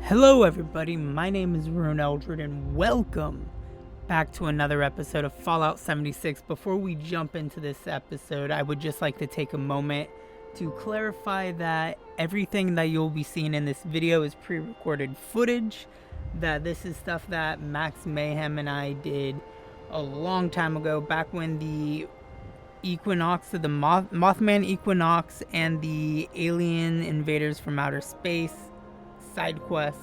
Hello everybody, my name is Rune Eldred and welcome back to another episode of Fallout 76. Before we jump into this episode, I would just like to take a moment to clarify that everything that you'll be seeing in this video is pre-recorded footage, that this is stuff that MaxMayhem and I did a long time ago, back when the Equinox, the Mothman Equinox and the alien invaders from outer space side quests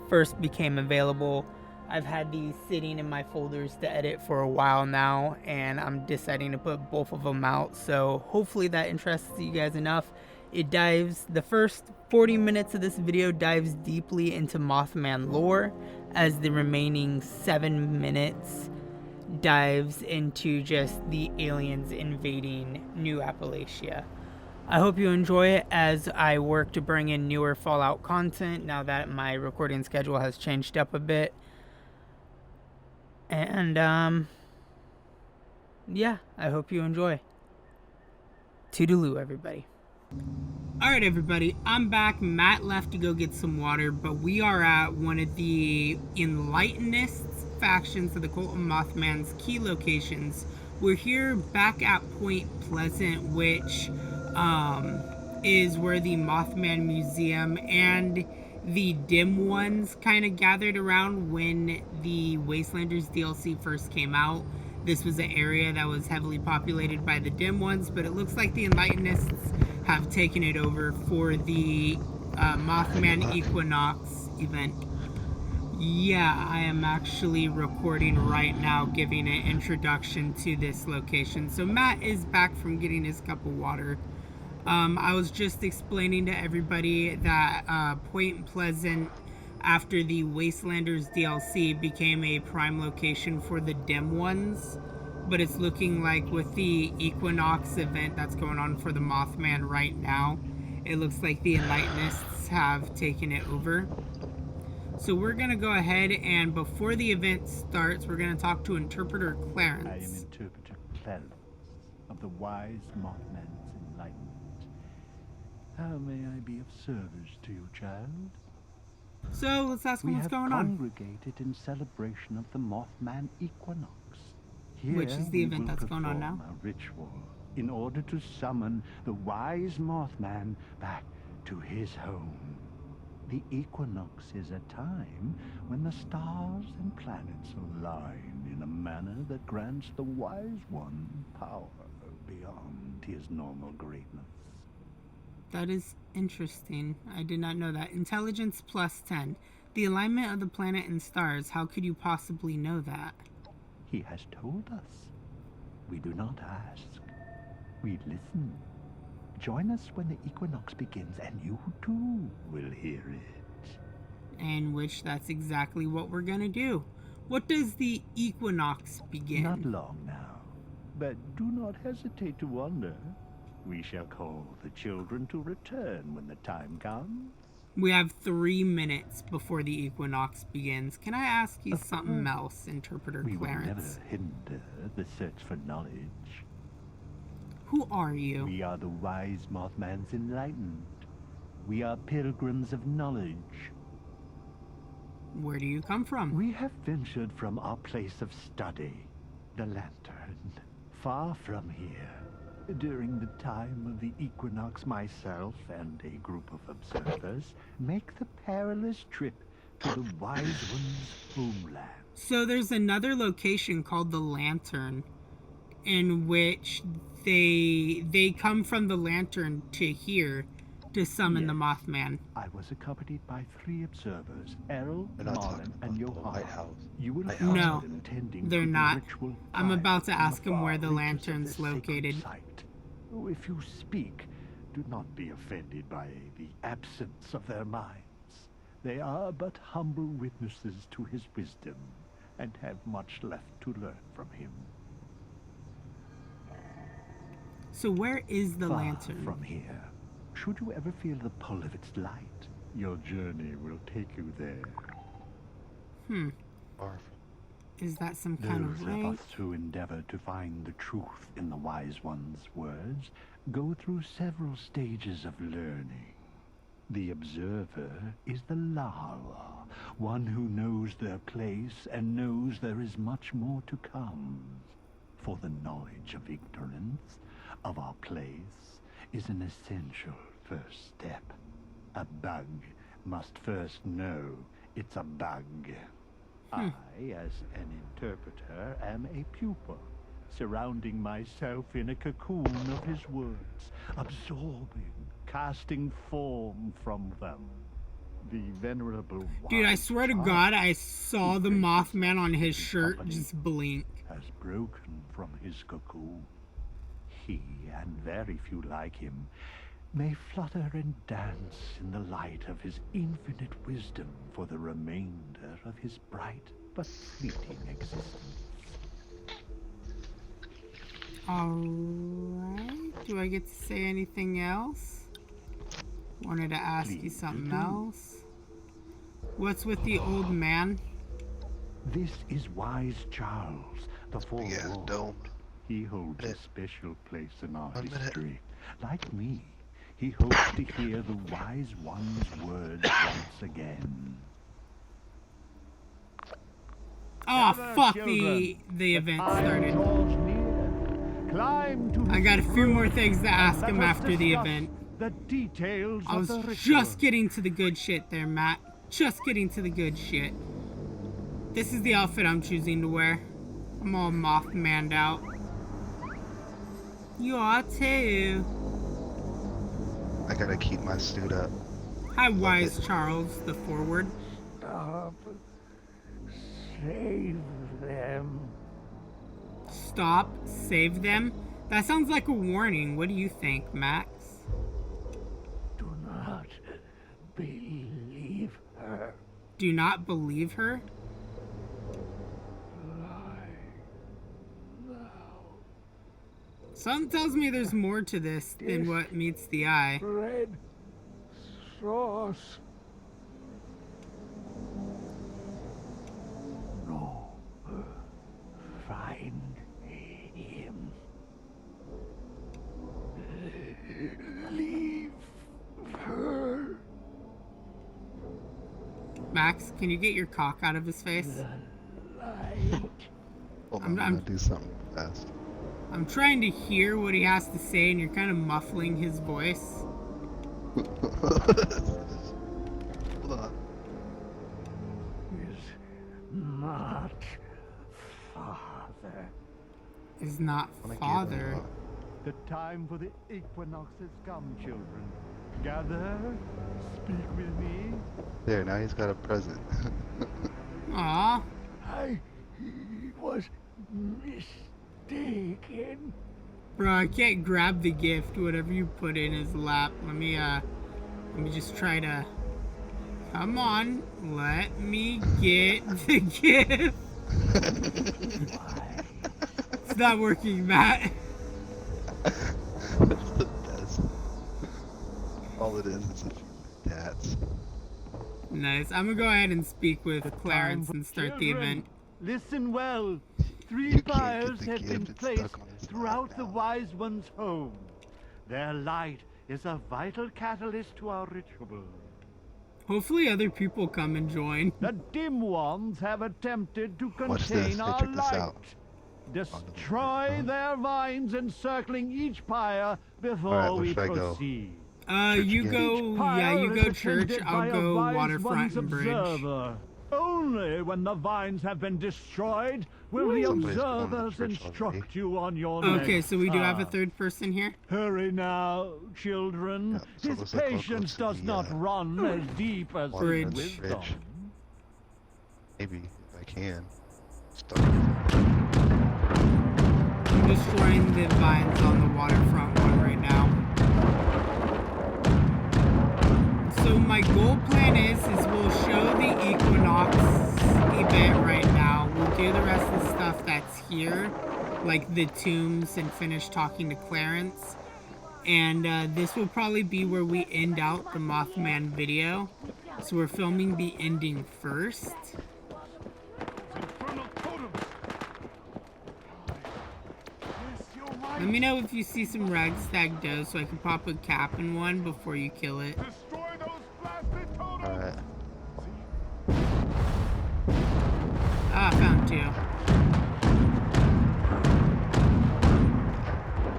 first became available. I've had these sitting in my folders to edit for a while now, and I'm deciding to put both of them out, so hopefully that interests you guys enough. The first 40 minutes of this video dives deeply into Mothman lore, as the remaining 7 minutes dives into just the aliens invading New Appalachia. I hope you enjoy it as I work to bring in newer Fallout content now that my recording schedule has changed up a bit. And, yeah, I hope you enjoy. Toodaloo, everybody. Alright, everybody, I'm back. Matt left to go get some water, but we are at one of the Enlightenists factions of the Cult of Mothman's key locations. We're here back at Point Pleasant, which is where the Mothman Museum and the Dim Ones kind of gathered around when the Wastelanders DLC first came out. This was an area that was heavily populated by the Dim Ones, but it looks like the Enlightenists have taken it over for the Mothman Equinox event. Yeah, I am actually recording right now, giving an introduction to this location. So Matt is back from getting his cup of water. I was just explaining to everybody that Point Pleasant, after the Wastelanders DLC, became a prime location for the Dim Ones. But it's looking like with the Equinox event that's going on for the Mothman right now, it looks like the Enlightenists have taken it over. So we're going to go ahead, and before the event starts, we're going to talk to Interpreter Clarence. I am Interpreter Clarence of the Wise Mothman's Enlightenment. How may I be of service to you, child? So let's ask him what's going on. We have congregated in celebration of the Mothman Equinox. Here Which is the event that's going on now. A ritual in order to summon the wise Mothman back to his home. The equinox is a time when the stars and planets align in a manner that grants the wise one power beyond his normal greatness. That is interesting. I did not know that. Intelligence plus 10. The alignment of the planet and stars. How could you possibly know that? He has told us. We do not ask. We listen. Join us when the equinox begins, and you too will hear it. And which that's exactly what we're gonna do. What does the equinox begin? Not long now, but do not hesitate to wonder. We shall call the children to return when the time comes. We have 3 minutes before the equinox begins. Can I ask you something else, Interpreter Clarence? We will never hinder the search for knowledge. Who are you? We are the wise Mothman's Enlightened. We are pilgrims of knowledge. Where do you come from? We have ventured from our place of study, the Lantern, far from here. During the time of the equinox, myself and a group of observers make the perilous trip to the Wise One's homeland. So there's another location called the Lantern, in which they come from the Lantern to here to summon the Mothman. I was accompanied by 3 observers, Errol, Marlin, and Johann. You will No, find them tending they're to the not. ritual I'm fire about to in ask the him far where the reaches of Lantern's this sacred located. site. Oh, if you speak, do not be offended by the absence of their minds. They are but humble witnesses to his wisdom, and have much left to learn from him. So where is the Far Lantern? from here. Should you ever feel the pull of its light, your journey will take you there. Is that some kind of Those ring? of us who endeavor to find the truth in the Wise One's words go through several stages of learning. The observer is the larva, one who knows their place and knows there is much more to come. For the knowledge of ignorance, of our place, is an essential first step. A bug must first know it's a bug. I, as an interpreter, am a pupa, surrounding myself in a cocoon of his words, absorbing, casting form from them. The venerable Dude, I swear to God, I saw the Mothman on his shirt just blink. Has broken from his cocoon. He, and very few like him, may flutter and dance in the light of his infinite wisdom for the remainder of his bright but fleeting existence. Alright, do I get to say anything else? Wanted to ask you something else. What's with the old man? This is wise Charles, the forewarned. Don't. He holds a special place in our history. Like me, he hopes to hear the wise one's words once again. Oh, fuck, the event started. I got a few more things to ask him after the event. The details I was just getting to the good shit there, Matt. Just getting to the good shit. This is the outfit I'm choosing to wear. I'm all Mothman'd out. You are too. I gotta keep my suit up. Hi, Wise Charles, the forward. Stop. Save them. Stop, save them? That sounds like a warning. What do you think, Max? Do not believe her. Do not believe her? Something tells me there's more to this than what meets the eye. Red sauce. No. Find him. Leave her. Max, can you get your cock out of his face? Hold on, I'm gonna do something fast. I'm trying to hear what he has to say, and you're kind of muffling his voice. Hold on. Is not father. Is not father. The time for the equinox has come, children. Gather, speak with me. There, now he's got a present. Aw. I was mistaken. Bro, I can't grab the gift, whatever you put in his lap. Let me just try to... Come on, let me get the gift. It's not working, Matt. That's the best. All it is a few tats. Nice. I'm gonna go ahead and speak with Clarence and start the event. Listen well. Three You can't fires get the have been gift, it's placed stuck on his throughout lap the now. wise one's home. Their light is a vital catalyst to our ritual. Hopefully other people come and join. The dim ones have attempted to Watch contain this, I our took this light. out. Destroy their vines encircling each pyre before Alright, we where should I go? proceed. You again. go, yeah, you go church, I'll go waterfront and bridge. Observer. Only when the vines have been destroyed will the Somebody's going to observers church instruct already. you on your Okay, next so we do have a path. third person here. Hurry now, children. Yeah, so His looks like we'll go patience to does the, not run as deep as his Bridge. wisdom. Maybe, if I can. Start. I'm destroying the vines on the waterfront one right now. So my goal plan is we'll show the Equinox event right now. We'll do the rest of the stuff that's here, like the tombs, and finish talking to Clarence. And this will probably be where we end out the Mothman video. So we're filming the ending first. Let me know if you see some rag stag dough so I can pop a cap in one before you kill it. Destroy those too.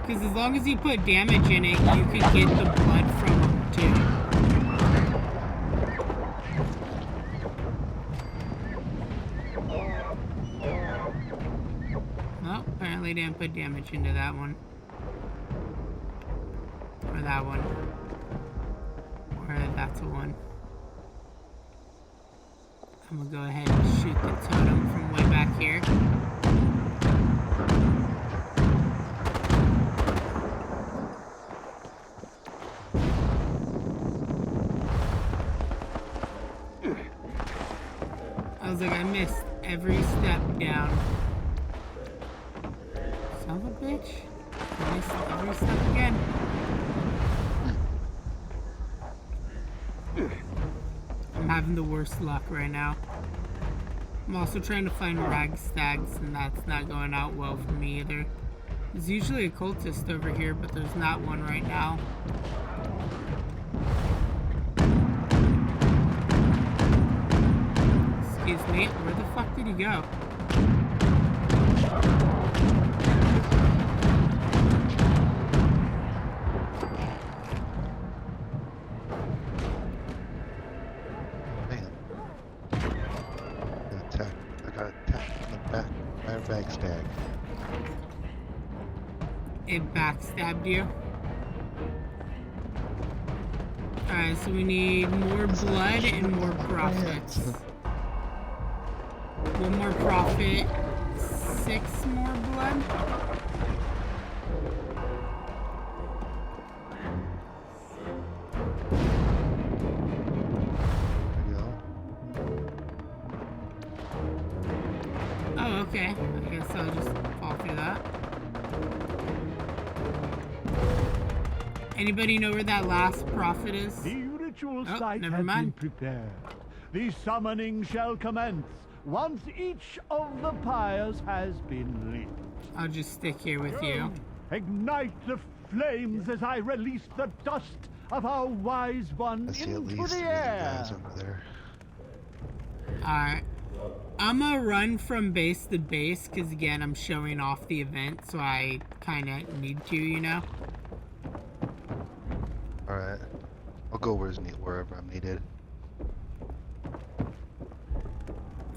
Because as long as you put damage in it, you can get the blood from them too. Well, apparently didn't put damage into that one. Or that one. Or that's a one. I'm gonna go ahead and shoot the totem from way back here. I was like, I missed every step down. Son of a bitch. I missed every step again. I'm having the worst luck right now. I'm also trying to find rag stags, and that's not going out well for me either. There's usually a cultist over here, but there's not one right now. Excuse me, where the fuck did he go? Backstab. It backstabbed you? Alright, so we need more blood and more profits. One more profit, 6 more blood? Oh, okay. I guess I'll just fall through that. Anybody know where that last prophet is? The ritual Oh, site never has mind. been prepared. The summoning shall commence once each of the pyres has been lit. I'll just stick here with you. Ignite the flames as I release the dust of our wise one I see at into least the 3 air. guys over there. Alright. I'm gonna run from base to base, because again, I'm showing off the event, so I kind of need to, you know? Alright. I'll go wherever I'm needed.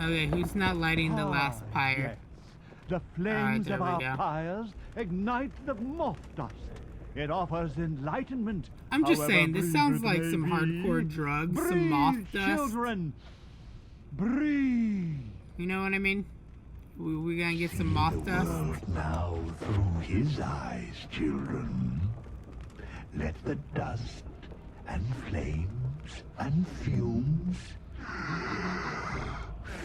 Okay, who's not lighting the last pyre? Yes. The flames there of we our go. pyres ignite the moth dust. It offers enlightenment. I'm just however saying, this brief sounds it like may some be. hardcore drugs, Breathe, some moth dust. Children. Breathe. You know what I mean? We gonna get some moth dust. Now through his eyes, children. Let the dust and flames and fumes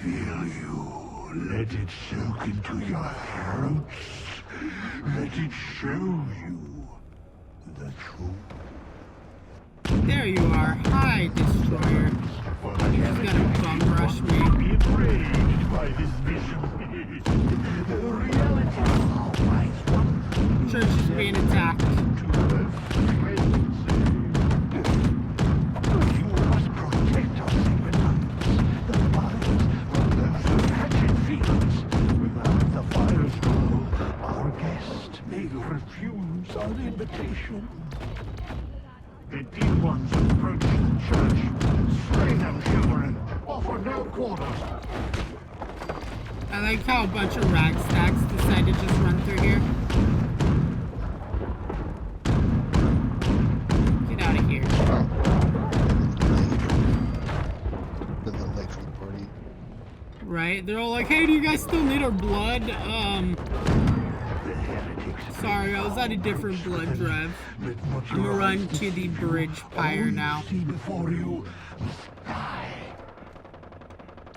fill you. Let it soak into your throats. Let it show you the truth. There you are. Hi, Destroyer. He's gonna bum rush me. Be enraged by this vision. The reality of our wise one. Church is being attacked. To her friends. You must protect our sacred lands, the fires from those wretched fields. Without the fire's glow, our guest may refuse our invitation. The dear ones approach the church. Slay them, children. Offer no quarters. I like how a bunch of rag stacks decide to just run through here. Get out of here. The little late for the party. Right? They're all like, hey, do you guys still need our blood? Sorry, I was at a different blood drive. I'm gonna run to the bridge pyre now. See before you the sky.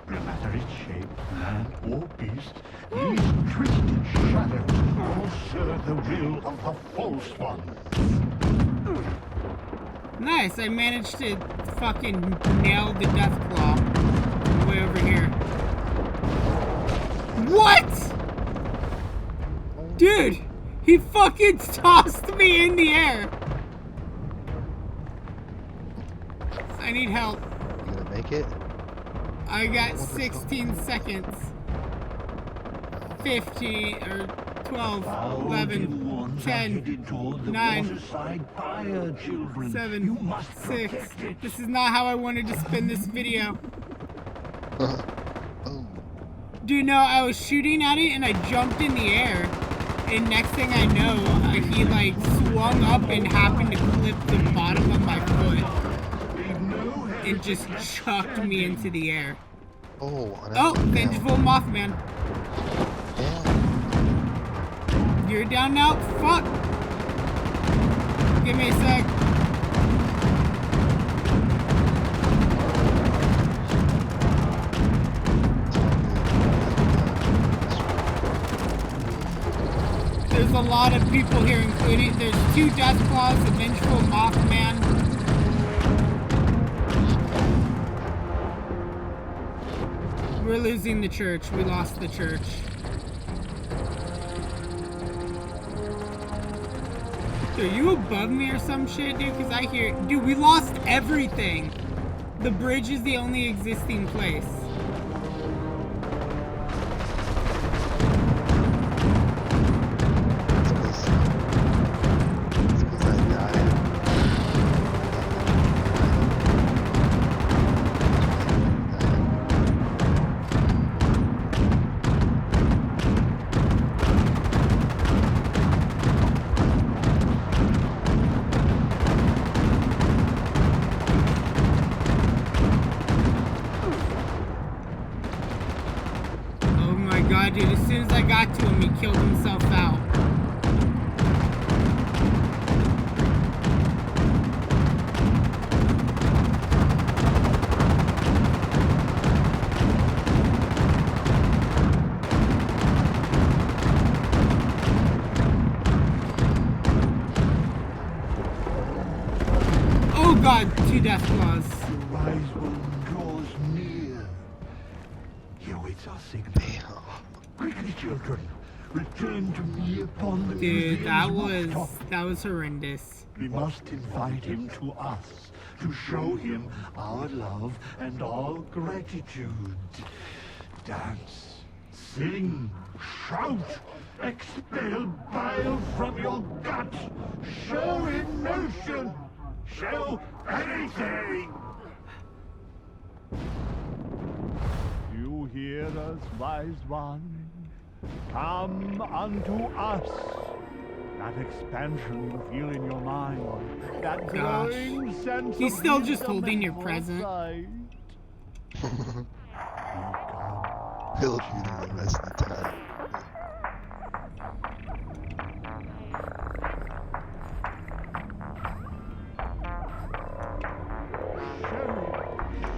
No matter its shape, man or beast, these twisted shadows all serve the will of the false one. Nice, I managed to fucking nail the death claw. Way over here. What? Dude, he fucking tossed me in the air. I need help. You gonna make it? I got 16 seconds. 15 or 12, 11, 10, 9, 7, 6. This is not how I wanted to spin this video. Oh. Dude, no, I was shooting at it and I jumped in the air. And next thing I know, he like swung up and happened to clip the bottom of my foot. It just chucked me into the air. Oh, Vengeful Mothman. Yeah. You're down now? Fuck! Give me a sec. There's a lot of people here, including there's 2 Death Claws, a Vengeful Mothman. We're losing the church. We lost the church. Are you above me or some shit, dude? Because I hear... Dude, we lost everything. The bridge is the only existing place. Dude, as soon as I got to him, he killed himself out. Oh god, 2 Death Claws. The wise one draws near. He awaits our signal. Quickly, children, return to me upon the Dude, that was rooftop. horrendous. We must invite him to us to show him our love and our gratitude. Dance, sing, shout, expel bile from your gut. Show emotion. Show anything. You hear us, wise one? Come unto us. That expansion you feel in your mind, that growing sense He's of still just wisdom holding and your present. foresight. He'll shoot him the rest of the time.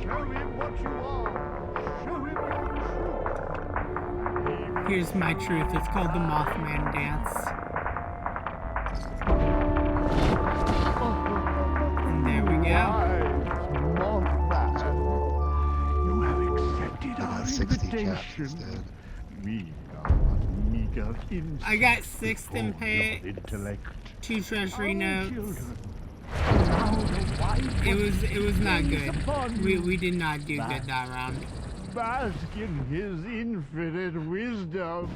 Show him what you are. Show him your truth. Here's my truth. It's called the Mothman dance. And there we go. Mothman, you have accepted I our got 60 caps invitation. instead. We are meager in I got 6th in pay, intellect. 2 treasury notes. Children. It was not good. We did not do good that round. Bask in his infinite wisdom.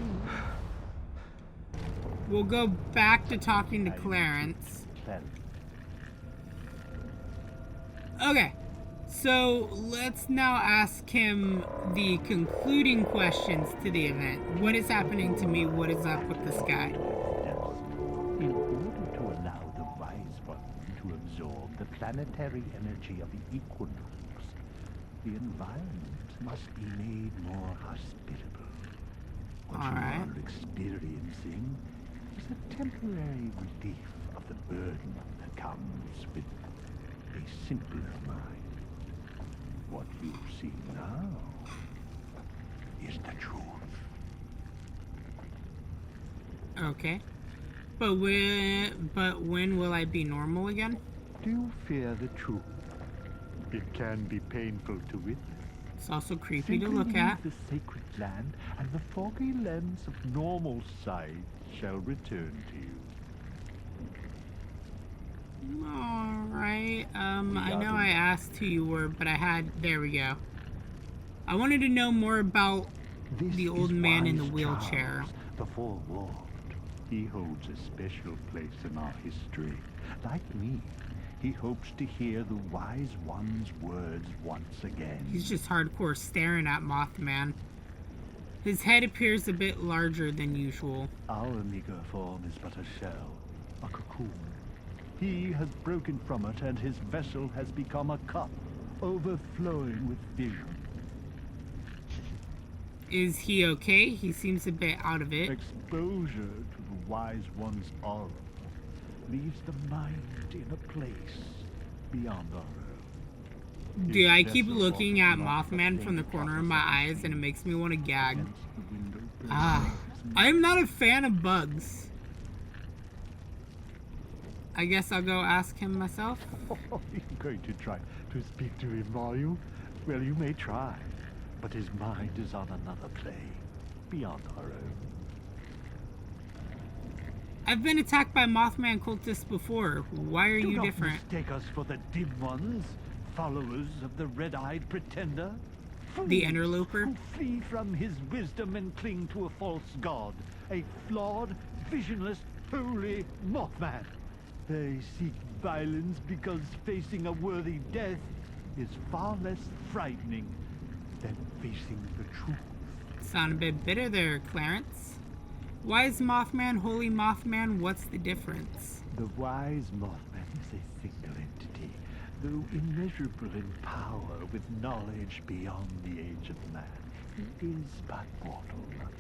We'll go back to talking to Clarence. Okay, so let's now ask him the concluding questions to the event. What is happening to me? What is up with this guy? In order to allow the wise one to absorb the planetary energy of the equinox, the environment must be made more hospitable. What you are experiencing is a temporary relief of the burden that comes with a simpler mind. What you see now is the truth. Okay. But when will I be normal again? Do you fear the truth? It can be painful to witness. It's also creepy to Simply look at. leave the sacred land, and the foggy lens of normal sight shall return to you. Alright, I know I asked who you were, but there we go. I wanted to know more about This the old is man in the wise wheelchair. Charles, the forewarned. He holds a special place in our history. Like me, he hopes to hear the wise one's words once again. He's just hardcore staring at Mothman. His head appears a bit larger than usual. Our meager form is but a shell, a cocoon. He has broken from it, and his vessel has become a cup, overflowing with vision. Is he okay? He seems a bit out of it. Exposure to the wise one's aura leaves the mind in a place beyond our own. Dude, I His keep vessel looking at offers not Mothman the from the same corner of my proposition eyes and it makes me want to gag. against the window Ah, I'm not a fan of bugs. I guess I'll go ask him myself. You're going to try to speak to him, are you? Well, you may try, but his mind is on another plane, beyond our own. I've been attacked by Mothman cultists before. Why are you Do not different? mistake us for the dim ones, followers of the red-eyed pretender. The Fools interloper? who flee from his wisdom and cling to a false god, a flawed, visionless, holy Mothman. They seek violence because facing a worthy death is far less frightening than facing the truth. Sound a bit bitter there, Clarence. Why is Mothman holy Mothman? What's the difference? The wise Mothman is a single entity, though immeasurable in power with knowledge beyond the age of man. He is but mortal nonetheless.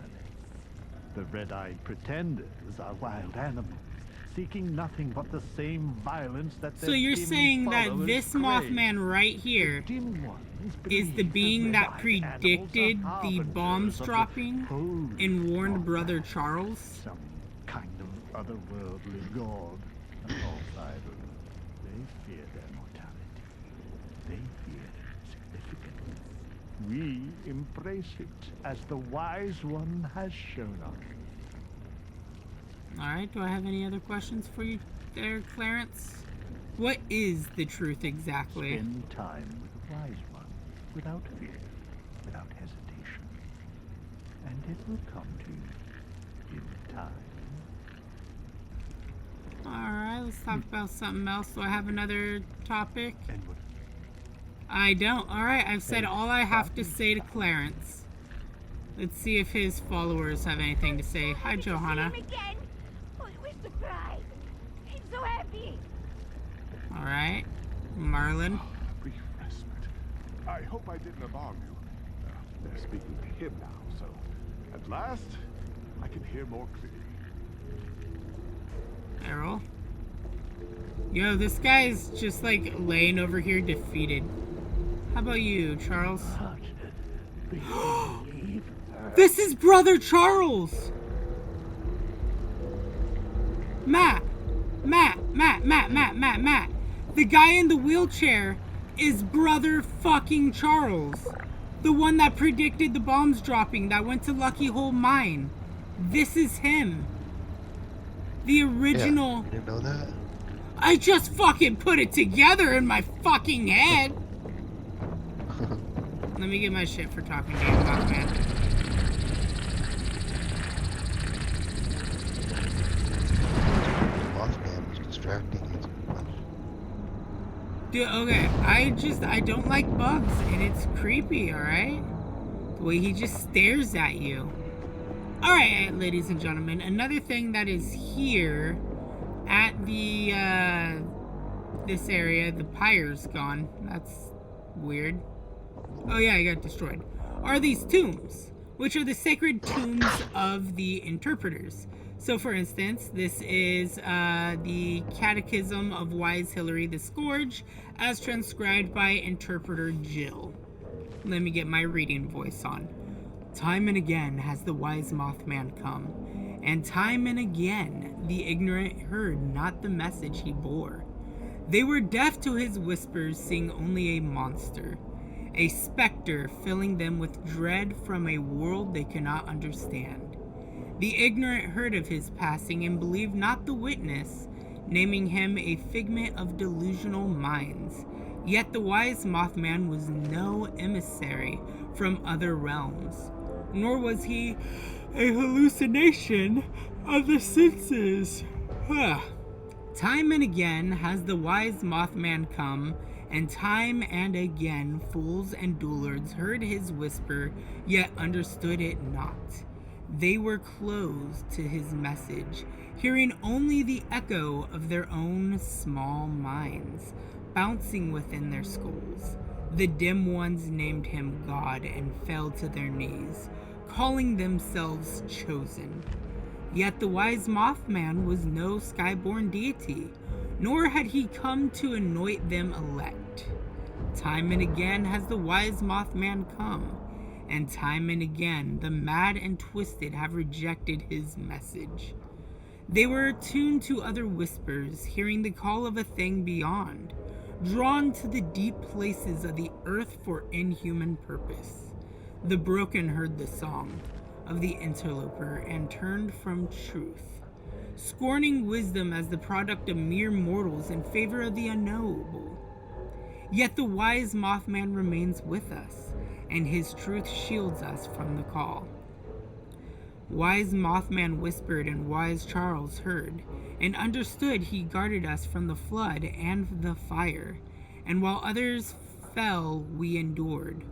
The red-eyed pretenders are wild animals, seeking nothing but the same violence that their So you're dim saying that followers this crave. Mothman right here The dim ones is the believe being that red-eyed animals predicted are the harbingers bombs of the dropping holy and warned Mothman. Brother Charles? Some kind of otherworldly god, an outsider. They fear their mortality. They fear their significance. We embrace it as the wise one has shown us. Alright, do I have any other questions for you there, Clarence? What is the truth exactly? Spend time with the wise one, without fear, without hesitation. And it will come to you in time. Alright, let's talk about something else. Do I have another topic? And what I don't. Alright, I've said Hey, all I have to say to Clarence. Let's see if his followers have anything to say. Hi, Johanna. See him again. Oh, it was surprise. I'm so happy. Alright. Marlon. Brief respite. I hope I didn't alarm you. They're speaking to him now, so at last I can hear more clearly. Errol. Yo, this guy's just like laying over here defeated. How about you, Charles? This is Brother Charles! Matt! The guy in the wheelchair is Brother fucking Charles. The one that predicted the bombs dropping that went to Lucky Hole Mine. This is him. The original... Yeah, you didn't know that? I just fucking put it together in my fucking head. Let me get my shit for talking to you, Mothman. Mothman was distracting you too much. Dude, okay, I don't like bugs, and it's creepy, alright? The way he just stares at you. Alright, ladies and gentlemen, another thing that is here at the, this area, the pyre's gone. That's weird. Oh yeah, I got destroyed. Are these tombs, which are the sacred tombs of the interpreters. So for instance, this is the Catechism of Wise Hilary the Scourge, as transcribed by interpreter Jill. Let me get my reading voice on. Time and again has the wise Mothman come, and time and again the ignorant heard not the message he bore. They were deaf to his whispers, seeing only a monster, a specter filling them with dread from a world they cannot understand. The ignorant heard of his passing and believed not the witness, naming him a figment of delusional minds. Yet the wise Mothman was no emissary from other realms. nor was he a hallucination of the senses. Time and again has the wise Mothman come, and time and again fools and dullards heard his whisper, yet understood it not. They were closed to his message, hearing only the echo of their own small minds, bouncing within their skulls. The dim ones named him God and fell to their knees, calling themselves chosen. Yet the wise Mothman was no skyborn deity, nor had he come to anoint them elect. Time and again has the wise Mothman come, and time and again the mad and twisted have rejected his message. They were attuned to other whispers, hearing the call of a thing beyond, drawn to the deep places of the earth for inhuman purpose. The broken heard the song of the interloper and turned from truth, scorning wisdom as the product of mere mortals in favor of the unknowable. Yet the wise Mothman remains with us, and his truth shields us from the call. Wise Mothman whispered, and wise Charles heard, and understood he guarded us from the flood and the fire. And while others fell, we endured.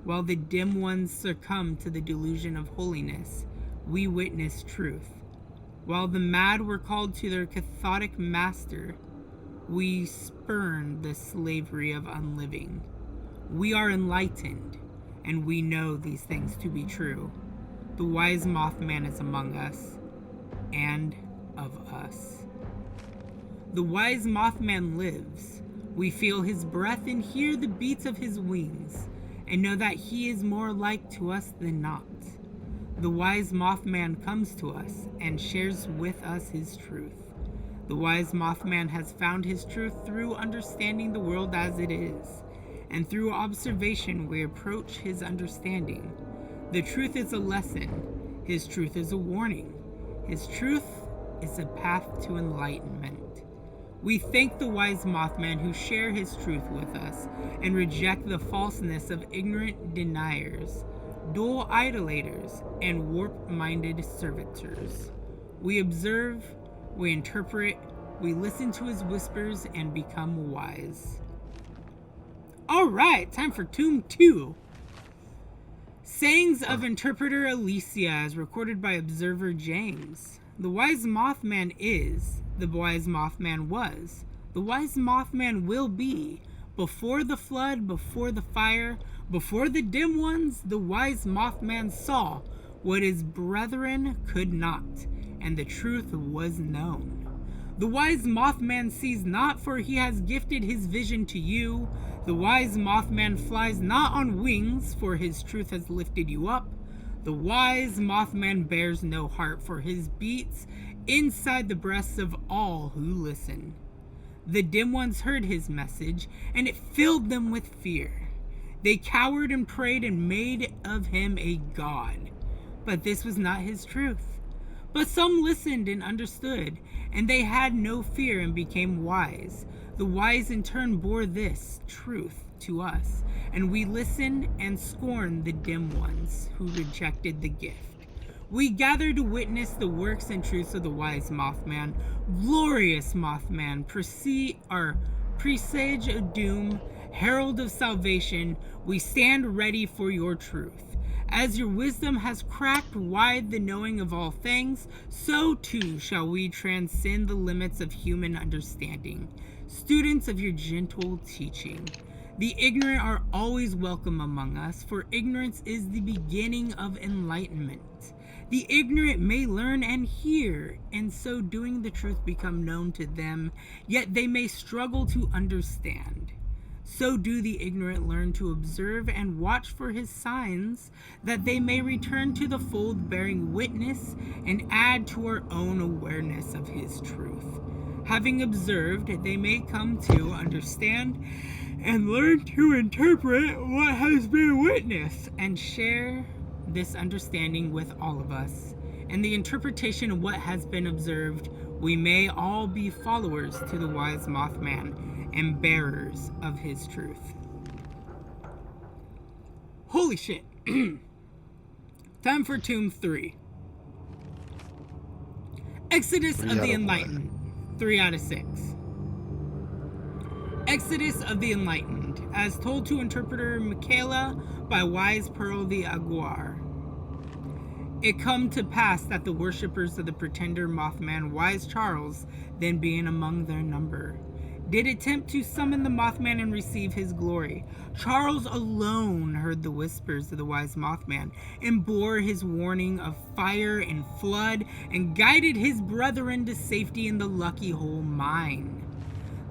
While the dim ones succumbed to the delusion of holiness, we witnessed truth. While the mad were called to their cathodic master, we spurned the slavery of unliving. We are enlightened, and we know these things to be true. The wise Mothman is among us, and of us. The wise Mothman lives. We feel his breath and hear the beats of his wings, and know that he is more like to us than not. The wise Mothman comes to us and shares with us his truth. The wise Mothman has found his truth through understanding the world as it is, and through observation we approach his understanding. The truth is a lesson. His truth is a warning. His truth is a path to enlightenment. We thank the wise Mothman who share his truth with us and reject the falseness of ignorant deniers, dual idolaters, and warp-minded servitors. We observe, we interpret, we listen to his whispers and become wise. Alright, time for Tomb 2. Sayings of Interpreter Alicia as recorded by Observer James. The wise Mothman is, the wise Mothman was, the wise Mothman will be. Before the flood, before the fire, before the dim ones, the wise Mothman saw what his brethren could not, and the truth was known. The wise Mothman sees not, for he has gifted his vision to you. The wise Mothman flies not on wings, for his truth has lifted you up. The wise Mothman bears no heart, for his beats inside the breasts of all who listen. The dim ones heard his message, and it filled them with fear. They cowered and prayed and made of him a god. But this was not his truth. But some listened and understood, and they had no fear and became wise. The wise in turn bore this truth to us, and we listened and scorned the dim ones who rejected the gift. We gather to witness the works and truths of the wise Mothman. Glorious Mothman, presage of doom, herald of salvation, we stand ready for your truth. As your wisdom has cracked wide the knowing of all things, so too shall we transcend the limits of human understanding. Students of your gentle teaching, the ignorant are always welcome among us, for ignorance is the beginning of enlightenment. The ignorant may learn and hear, and so doing the truth become known to them, yet they may struggle to understand. So do the ignorant learn to observe and watch for his signs, that they may return to the fold bearing witness and add to our own awareness of his truth. Having observed, they may come to understand and learn to interpret what has been witnessed and share this understanding with all of us. In the interpretation of what has been observed, we may all be followers to the wise Mothman and bearers of his truth. Holy shit. Time for Tomb 3. Exodus of the Enlightened. 3 out of 6. Exodus of the Enlightened, as told to interpreter Michaela by Wise Pearl the Aguar. It come to pass that the worshippers of the pretender Mothman Wise Charles, then being among their number, did attempt to summon the Mothman and receive his glory. Charles alone heard the whispers of the wise Mothman, and bore his warning of fire and flood, and guided his brethren to safety in the Lucky Hole mine.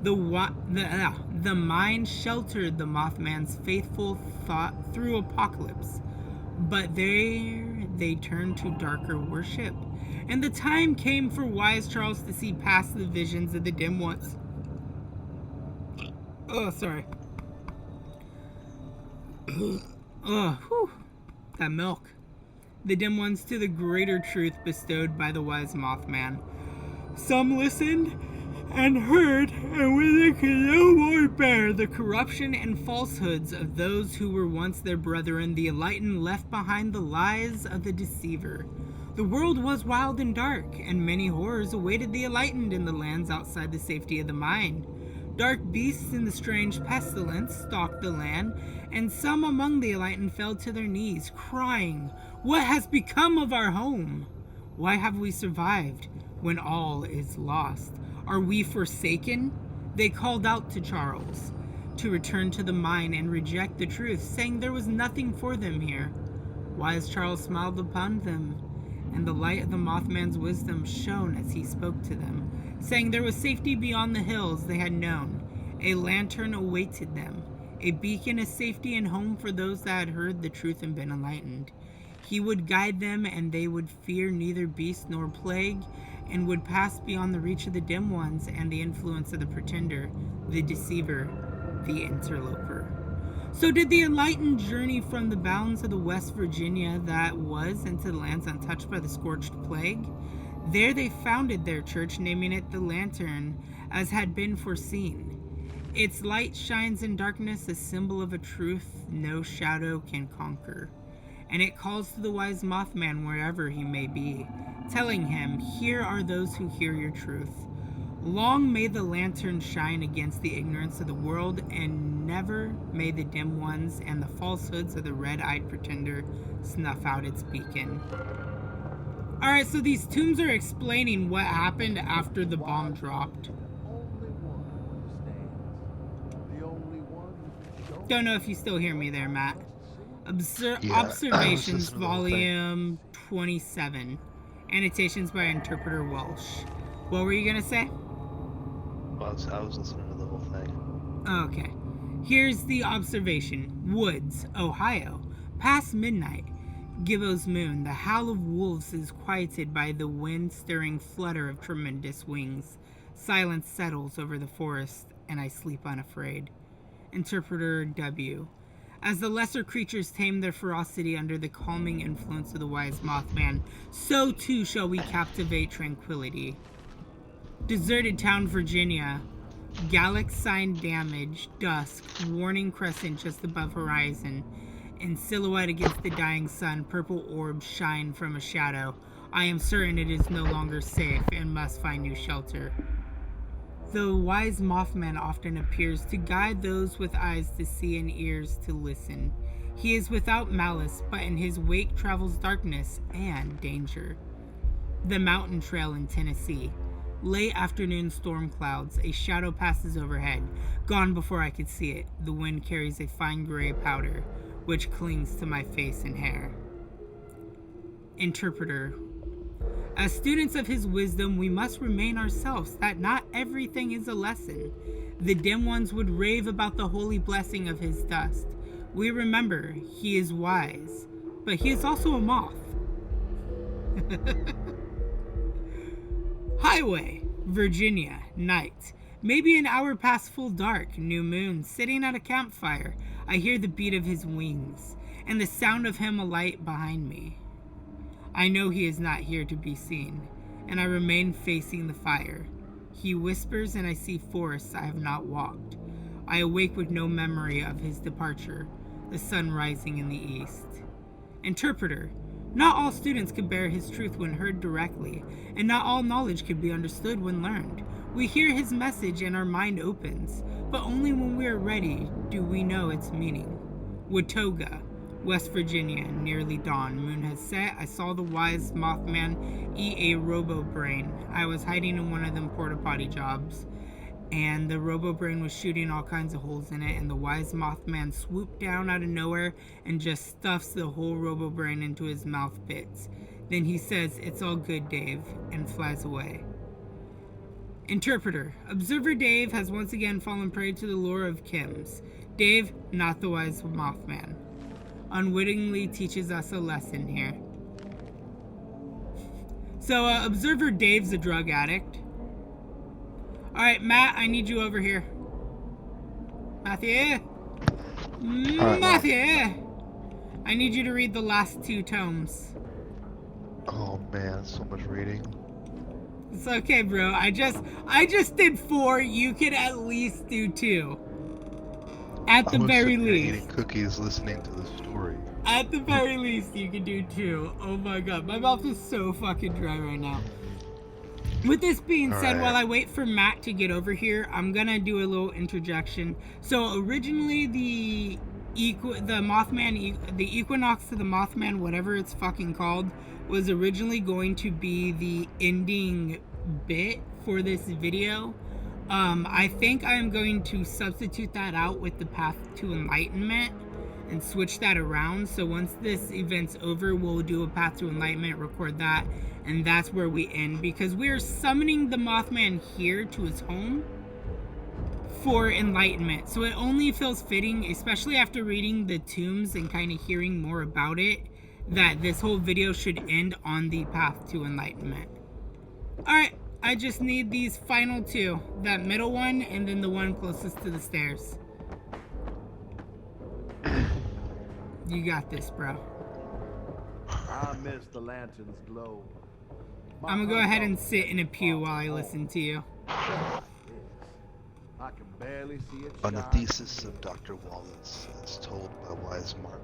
The mine sheltered the Mothman's faithful thought through apocalypse, but there they turned to darker worship, and the time came for wise Charles to see past the visions of the dim ones. Oh, sorry. Oh, whew. That milk. The dim ones to the greater truth bestowed by the wise Mothman. Some listened and heard, and when they could no more bear the corruption and falsehoods of those who were once their brethren, the enlightened left behind the lies of the deceiver. The world was wild and dark, and many horrors awaited the enlightened in the lands outside the safety of the mine. Dark beasts in the strange pestilence stalked the land, and some among the enlightened fell to their knees, crying, "What has become of our home? Why have we survived when all is lost? Are we forsaken?" They called out to Charles to return to the mine and reject the truth, saying there was nothing for them here. Wise Charles smiled upon them, and the light of the Mothman's wisdom shone as he spoke to them, saying there was safety beyond the hills they had known. A lantern awaited them, a beacon of safety and home for those that had heard the truth and been enlightened. He would guide them, and they would fear neither beast nor plague, and would pass beyond the reach of the dim ones and the influence of the pretender, the deceiver, the interloper. So did the enlightened journey from the bounds of the West Virginia that was into the lands untouched by the scorched plague. There they founded their church, naming it the Lantern, as had been foreseen. Its light shines in darkness, a symbol of a truth no shadow can conquer. And it calls to the wise Mothman wherever he may be, telling him, "Here are those who hear your truth. Long may the lantern shine against the ignorance of the world, and never may the dim ones and the falsehoods of the red-eyed pretender snuff out its beacon." Alright, so these tombs are explaining what happened after the bomb dropped. Don't know if you still hear me there, Matt. Observations, volume 27. Annotations by Interpreter Welsh. What were you going to say? Well, I was listening to the whole thing. Okay. Here's the observation. Woods, Ohio. Past midnight. Gibbo's moon. The howl of wolves is quieted by the wind-stirring flutter of tremendous wings. Silence settles over the forest, and I sleep unafraid. Interpreter W. As the lesser creatures tame their ferocity under the calming influence of the wise Mothman, so too shall we captivate tranquility. Deserted town, Virginia. Galax sign damage. Dusk. Warning crescent just above horizon. In silhouette against the dying sun, purple orbs shine from a shadow. I am certain it is no longer safe and must find new shelter. The wise Mothman often appears to guide those with eyes to see and ears to listen. He is without malice, but in his wake travels darkness and danger. The mountain trail in Tennessee. Late afternoon storm clouds. A shadow passes overhead. Gone before I could see it. The wind carries a fine gray powder, which clings to my face and hair. Interpreter. As students of his wisdom, we must remain ourselves, that not everything is a lesson. The dim ones would rave about the holy blessing of his dust. We remember, he is wise, but he is also a moth. Highway, Virginia, night. Maybe an hour past full dark, new moon, sitting at a campfire. I hear the beat of his wings, and the sound of him alight behind me. I know he is not here to be seen, and I remain facing the fire. He whispers, and I see forests I have not walked. I awake with no memory of his departure, the sun rising in the east. Interpreter, Not all students could bear his truth when heard directly, and not all knowledge could be understood when learned. We hear his message and our mind opens, but only when we are ready do we know its meaning. Watauga, West Virginia, nearly dawn. Moon has set. I saw the wise Mothman eat a robo-brain. I was hiding in one of them porta potty jobs, and the robo-brain was shooting all kinds of holes in it, and the wise Mothman swooped down out of nowhere and just stuffs the whole robo-brain into his mouth pits. Then he says, "It's all good, Dave," and flies away. Interpreter. Observer Dave has once again fallen prey to the lure of Kim's. Dave, not the wise Mothman, unwittingly teaches us a lesson here. So, Observer Dave's a drug addict. Alright, Matt, I need you over here. Matthew? Matthew! I need you to read the last 2 tomes. Oh man, so much reading. It's okay, bro. I just did 4. You could at least do 2. At the very least. Eating cookies, listening to the story. At the very least, you can do 2. Oh my god, my mouth is so fucking dry right now. With this being said, while I wait for Matt to get over here, I'm gonna do a little interjection. So originally, the Equinox to the Mothman, whatever it's fucking called, was originally going to be the ending bit for this video. I think I'm going to substitute that out with the Path to Enlightenment and switch that around. So once this event's over, we'll do a Path to Enlightenment, record that, and that's where we end, because we're summoning the Mothman here to his home for enlightenment. So it only feels fitting, especially after reading the tombs and kind of hearing more about it, that this whole video should end on the Path to Enlightenment. Alright, I just need these final 2. That middle one, and then the one closest to the stairs. You got this, bro. I miss the lantern's glow. I'm gonna go ahead and sit in a pew while I listen to you. I can barely see it On the shine. thesis of Dr. Wallace, as told by Wise Martin.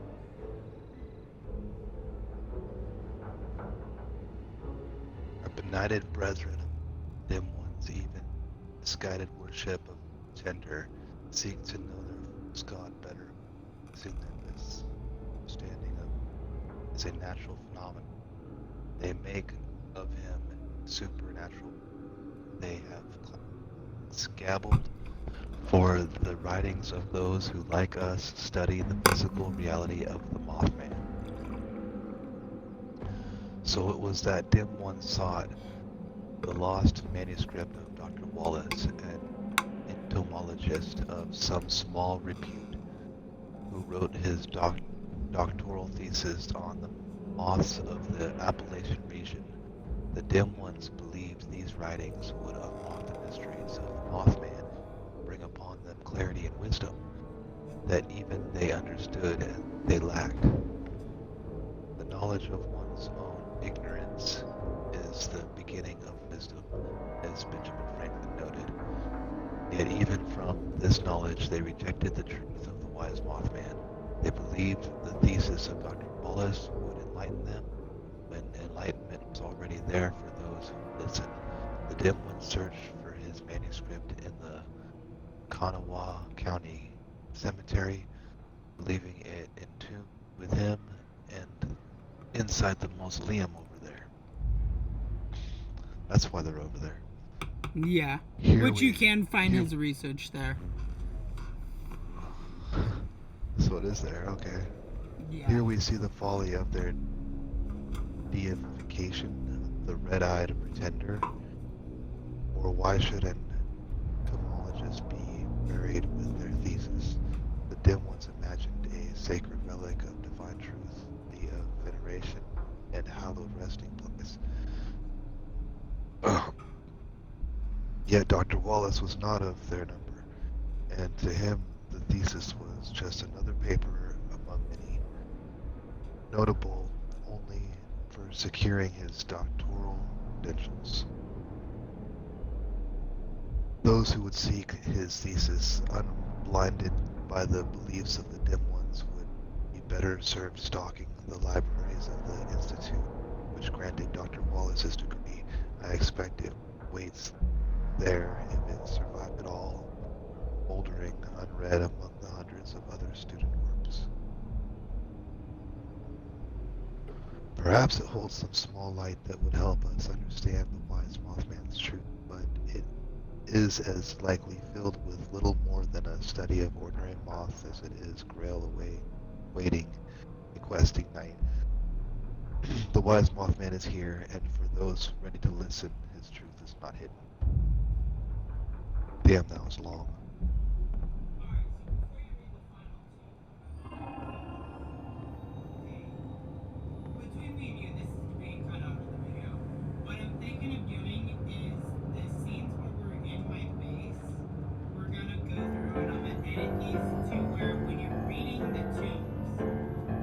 Our benighted brethren, dim ones even, misguided worship of gender, seek to know their false God better, using their misunderstanding of is a natural phenomenon. They make of him supernatural. They have scabbled for the writings of those who, like us, study the physical reality of the Mothman. So it was that dim one sought the lost manuscript of Dr. Wallace, an entomologist of some small repute, who wrote his doctoral thesis on the moths of the Appalachian region. The dim ones believed these writings would unlock the mysteries of the Mothman, bring upon them clarity and wisdom that even they understood and they lacked. The knowledge of one's own ignorance is the beginning of wisdom, as Benjamin Franklin noted. Yet even from this knowledge they rejected the truth of the wise Mothman. They believed the thesis of Dr. Wallace would enlighten them, when enlightenment was already there for those who listened. The dim ones searched for his manuscript in the Kanawha County Cemetery, leaving it entombed with him and inside the mausoleum over there. That's why they're over there. Yeah, Here which you we- can find here- his research there. So it is there, okay. Yeah. Here we see the folly of their deification of the red-eyed pretender. Or why should an entomologist be buried with their thesis? The dim ones imagined a sacred relic of divine truth, the veneration and hallowed resting place. Yet Dr. Wallace was not of their number, and to him the thesis was just another paper among many, notable only for securing his doctoral credentials. Those who would seek his thesis unblinded by the beliefs of the dim ones would be better served stalking the libraries of the Institute, which granted Dr. Wallace's degree. I expect it waits there if it survived at all, moldering unread among the hundreds of other student works. Perhaps it holds some small light that would help us understand the wise Mothman's truth, but it is as likely filled with little more than a study of ordinary moths as it is Grail away, waiting, requesting night. The wise Mothman is here, and for those ready to listen, his truth is not hidden. Damn, that was long. Between me and you, this is being cut out of the video. What I'm thinking of doing is the scenes where we're in my base, we're gonna go through and I'm gonna edit these to where when you're reading the tombs,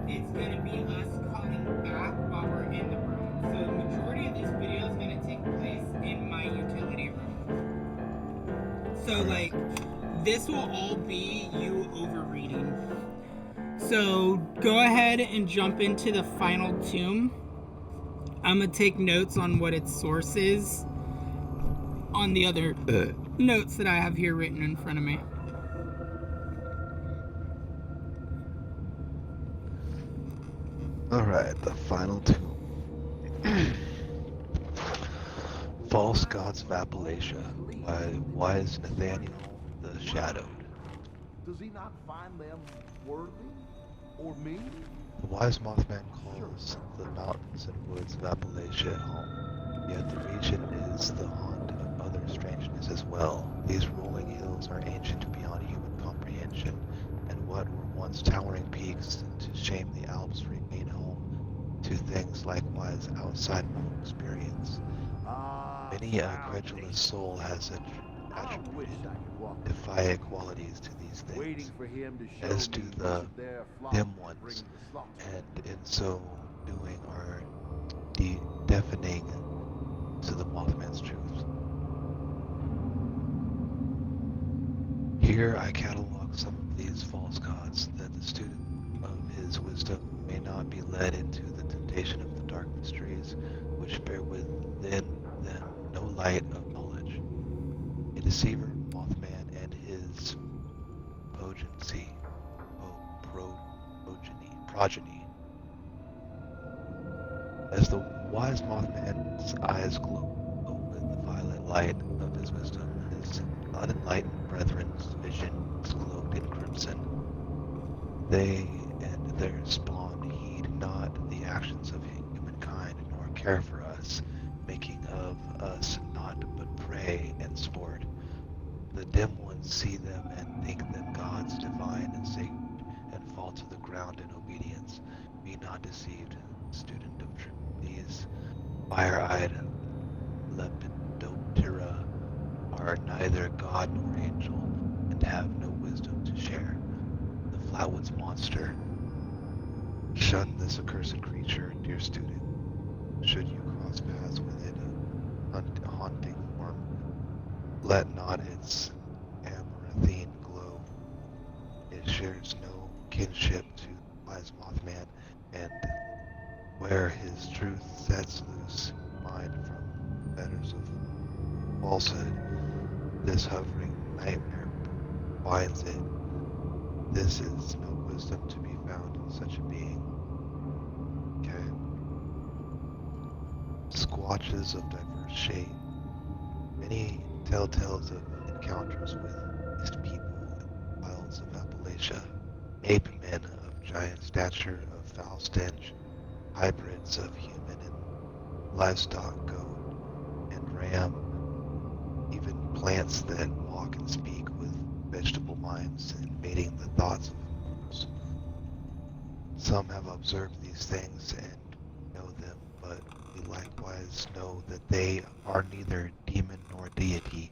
it's gonna be us calling back while we're in the room. So the majority of this video is gonna take place in my utility room. So like, this will all be you over reading. So go ahead and jump into the final tomb. I'm gonna take notes on what its source is on the other notes that I have here written in front of me. Alright, the final tomb. False Gods of Appalachia by Wise Nathaniel the Shadowed. Does he not find them worthy? Or me? The wise Mothman calls the mountains and woods of Appalachia home, yet the region is the haunt of other strangeness as well. These rolling hills are ancient beyond human comprehension, and what were once towering peaks to shame the Alps remain home to things likewise outside world experience. Many a credulous soul has attributed defiant qualities to these things, as do the dim ones, and in so doing are deafening to the Mothman's truth. Here I catalog some of these false gods, that the student of his wisdom may not be led into the temptation of the dark mysteries, which bear within them no light of knowledge. A deceiver, Mothman, and his progeny. As the wise Mothman's eyes glow with the violet light of his wisdom, his unenlightened brethren's vision is cloaked in crimson. They and their spawn heed not the actions of humankind, nor care for us, making of us naught but prey and sport. The dim ones see them and think them gods divine and sacred, and fall to the ground in obedience. Be not deceived, student of truth. These fire-eyed Lepidoptera are neither god nor angel, and have no wisdom to share. The Flatwoods monster. Shun this accursed creature, dear student. Should you cross paths with it, a haunting form, let not its amaranthine glow. It shares no kinship to the wise Mothman, and where his truth sets loose mind from fetters of falsehood, this hovering nightmare binds it. This is no wisdom to be found in such a being. Okay. Squatches of diverse shape. Many telltales of encounters with beast people in the wilds of Appalachia. Ape men of giant stature, of foul stench, hybrids of human and livestock, goat and ram, even plants that walk and speak with vegetable minds, invading the thoughts of mortals. Some have observed these things and know them, but we likewise know that they are neither demon nor deity.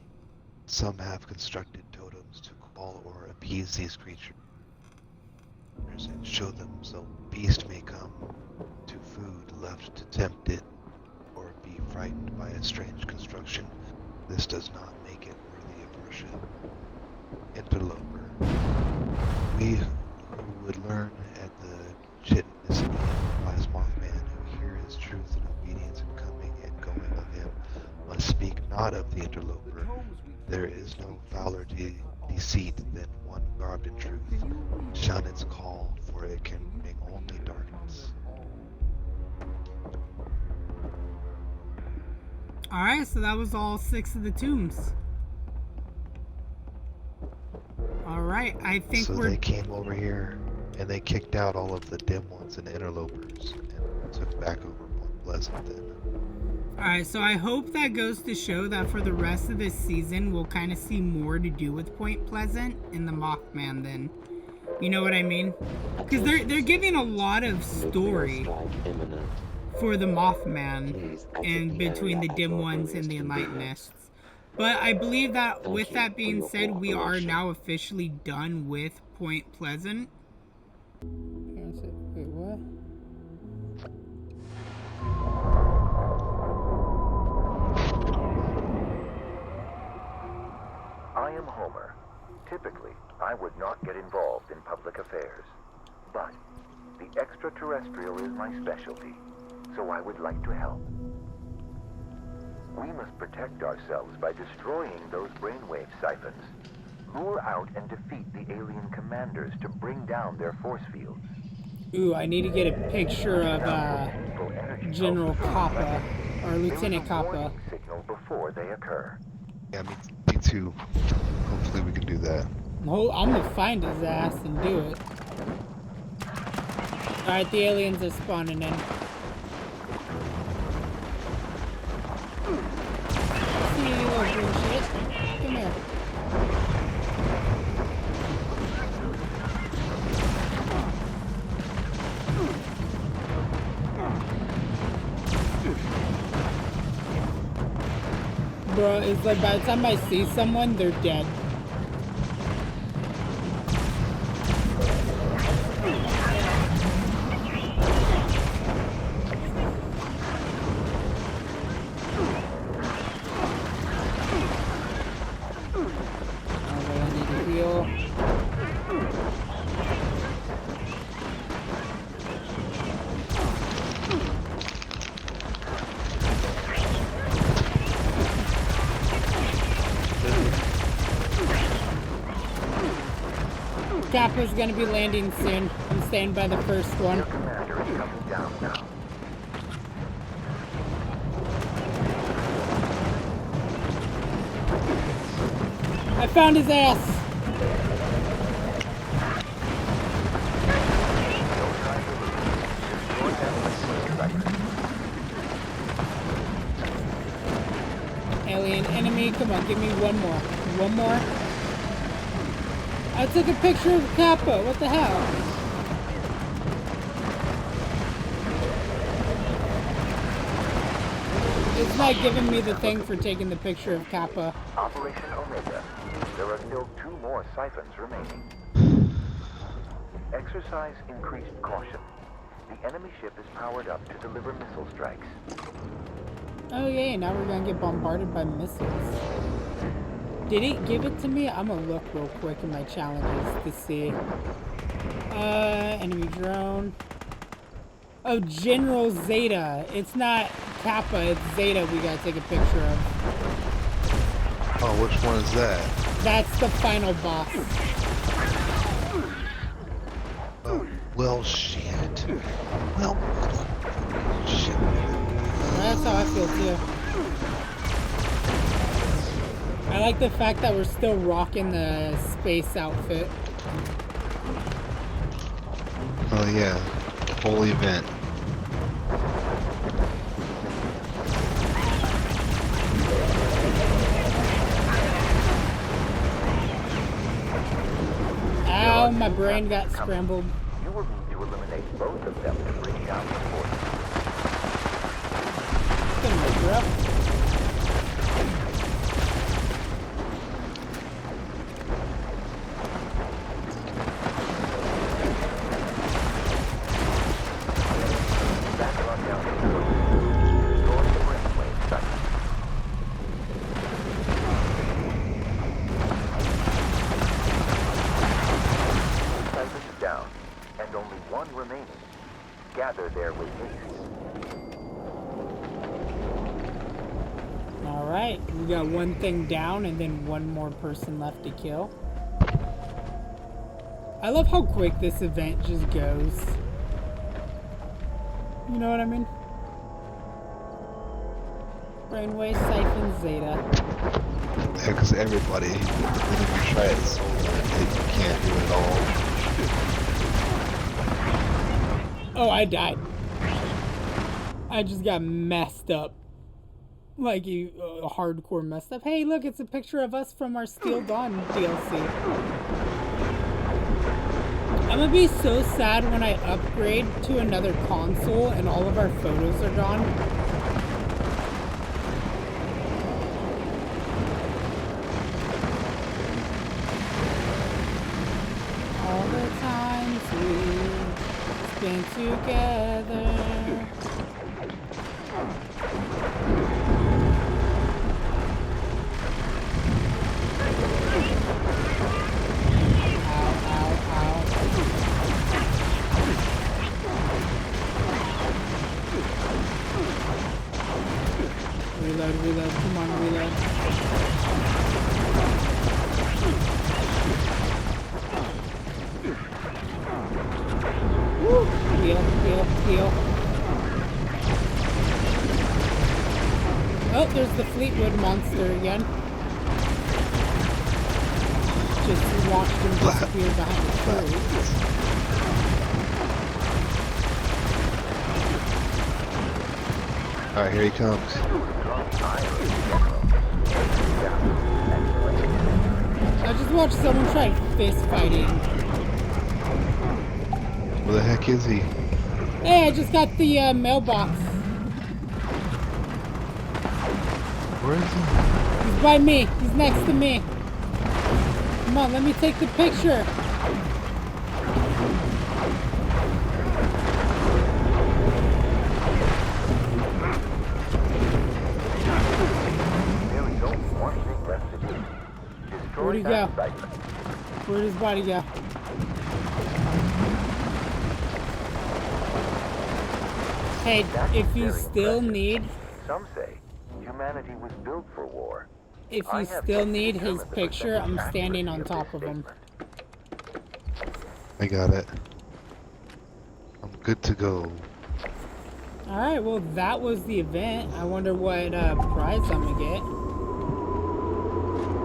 Some have constructed totems to call or appease these creatures and show them so beast may come to food left to tempt it or be frightened by a strange construction. This does not make it worthy of worship. Interloper. We who would learn at the legitimacy of wise Mothman who hears truth and obedience and coming and going of him must speak not of the interloper. There is no fouler deceit than one garbed in truth. Shun its call, for it can bring only darkness. Alright, so that was all 6 of the tombs. Alright, I think So we're... they came over here and they kicked out all of the dim ones and the interlopers and took back over Point Pleasant then. Alright, so I hope that goes to show that for the rest of this season, we'll kind of see more to do with Point Pleasant and the Mothman then. You know what I mean? Because they're giving a lot of story for the Mothman and between the dim ones and the Enlightenists. But I believe that with that being said, we are now officially done with Point Pleasant. Wait, what? I am Homer. Typically, I would not get involved in public affairs. But the extraterrestrial is my specialty, so I would like to help. We must protect ourselves by destroying those brainwave siphons. Lure out and defeat the alien commanders to bring down their force fields. Ooh, I need to get a picture of General Kappa, or Lieutenant Kappa. Warning signal before they occur. Yeah, me too. Hopefully we can do that. Oh, I'm gonna find his ass and do it. Alright, the aliens are spawning in. See you, little green shit. Come here. Bro, it's like by the time I see someone, they're dead. Kappa's gonna be landing soon. I'm staying by the first one. Your commander is coming down now. I found his ass! Alien enemy, come on, give me one more. One more. I took a picture of Kappa, what the hell? It's not giving me the thing for taking the picture of Kappa. Operation Omega. There are still 2 more siphons remaining. Exercise increased caution. The enemy ship is powered up to deliver missile strikes. Oh yeah, now we're gonna get bombarded by missiles. Did it give it to me? I'm gonna look real quick in my challenges to see. Enemy drone. Oh, General Zeta. It's not Kappa, it's Zeta we gotta take a picture of. Oh, which one is that? That's the final boss. Oh, well, shit. Well, shit. That's how I feel too. I like the fact that we're still rocking the space outfit. Oh yeah, whole event. Ow, my brain got scrambled. You will need to eliminate both of them to bring down the force. Come here, bro. Down, and only one remaining. Gather there with haste. Alright, we got one thing down and then one more person left to kill. I love how quick this event just goes. You know what I mean? Brainwave Siphon Zeta. Yeah, because everybody, when you try it solo, you can't do it at all. Oh, I died. I just got messed up. Like, you hardcore messed up. Hey, look, it's a picture of us from our Steel Dawn DLC. I'm gonna be so sad when I upgrade to another console and all of our photos are gone. All the times we spent together. Reload, come on, reload. Woo! Heal. Oh, there's the Fleetwood monster again. Just watched him disappear behind the tree. Alright, here he comes. I just watched someone try fist fighting. Where the heck is he? Hey, I just got the mailbox. Where is he? He's by me. He's next to me. Come on, let me take the picture. Where'd he go? Where'd his body go? Hey, if you still need... Some say humanity was built for war. If you still need his picture, I'm standing on top of him. I got it. I'm good to go. Alright, well that was the event. I wonder what prize I'm gonna get.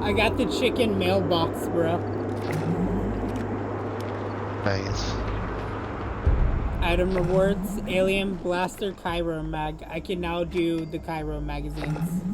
I got the chicken mailbox, bro. Nice. Item rewards, Alien Blaster Cairo Mag. I can now do the Cairo magazines.